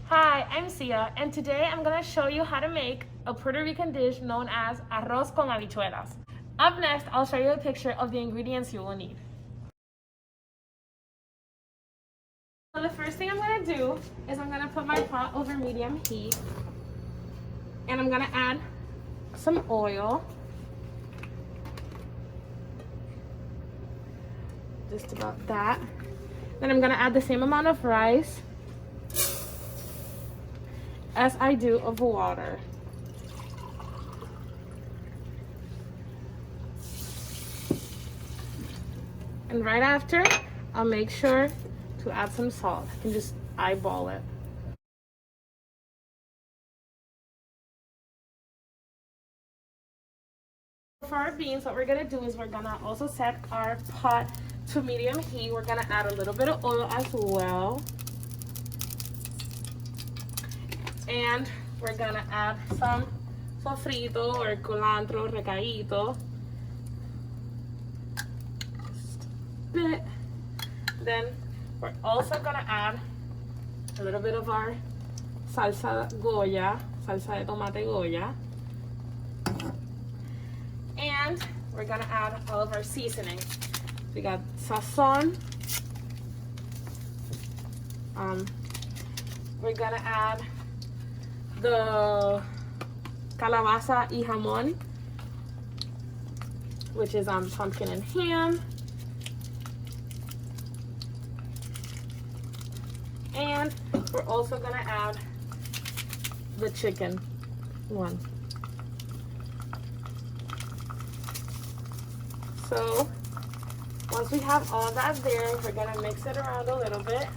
Hi, I'm Sia, and today I'm going to show you how to make a Puerto Rican dish known as arroz con habichuelas. Up next, I'll show you a picture of the ingredients you will need. So the first thing I'm going to do is I'm going to put my pot over medium heat, and I'm going to add some oil. Just about that. Then I'm going to add the same amount of rice as I do of water. And right after, I'll make sure to add some salt. I can just eyeball it. For our beans, what we're gonna do is we're gonna also set our pot to medium heat. We're gonna add a little bit of oil as well. And we're gonna add some sofrito or culantro recaído. Just a bit. Then we're also gonna add a little bit of our salsa Goya, salsa de tomate Goya. And we're gonna add all of our seasoning. We got sazon. We're gonna add the calabaza y jamón, which is pumpkin and ham. And we're also gonna add the chicken one. So once we have all that there, we're gonna mix it around a little bit,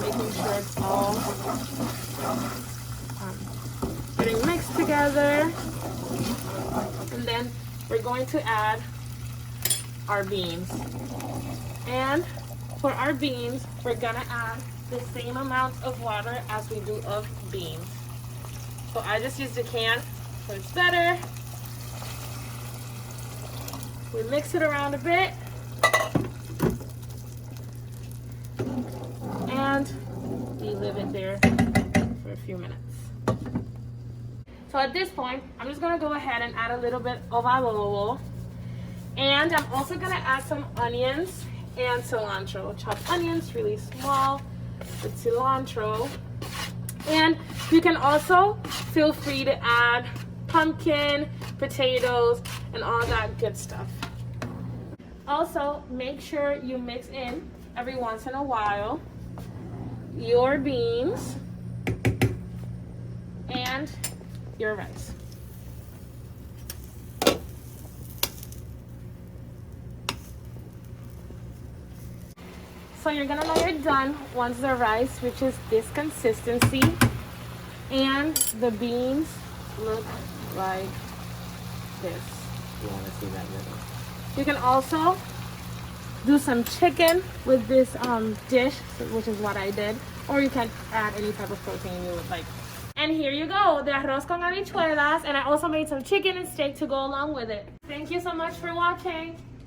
making sure it's all getting mixed together. And then we're going to add our beans. And for our beans, we're gonna add the same amount of water as we do of beans. So I just used a can, so it's better. We mix it around a bit, and we leave it there for a few minutes. So at this point, I'm just gonna go ahead and add a little bit of adobo, and I'm also gonna add some onions and cilantro. Chopped onions really small with cilantro, and you can also feel free to add pumpkin, potatoes, and all that good stuff. Also, make sure you mix in every once in a while your beans and your rice. So you're gonna know you're done once the rice reaches this consistency and the beans look like this. You want to see that little. You can also do some chicken with this dish, which is what I did, or you can add any type of protein you would like. And here you go, the arroz con habichuelas, and I also made some chicken and steak to go along with it. Thank you so much for watching.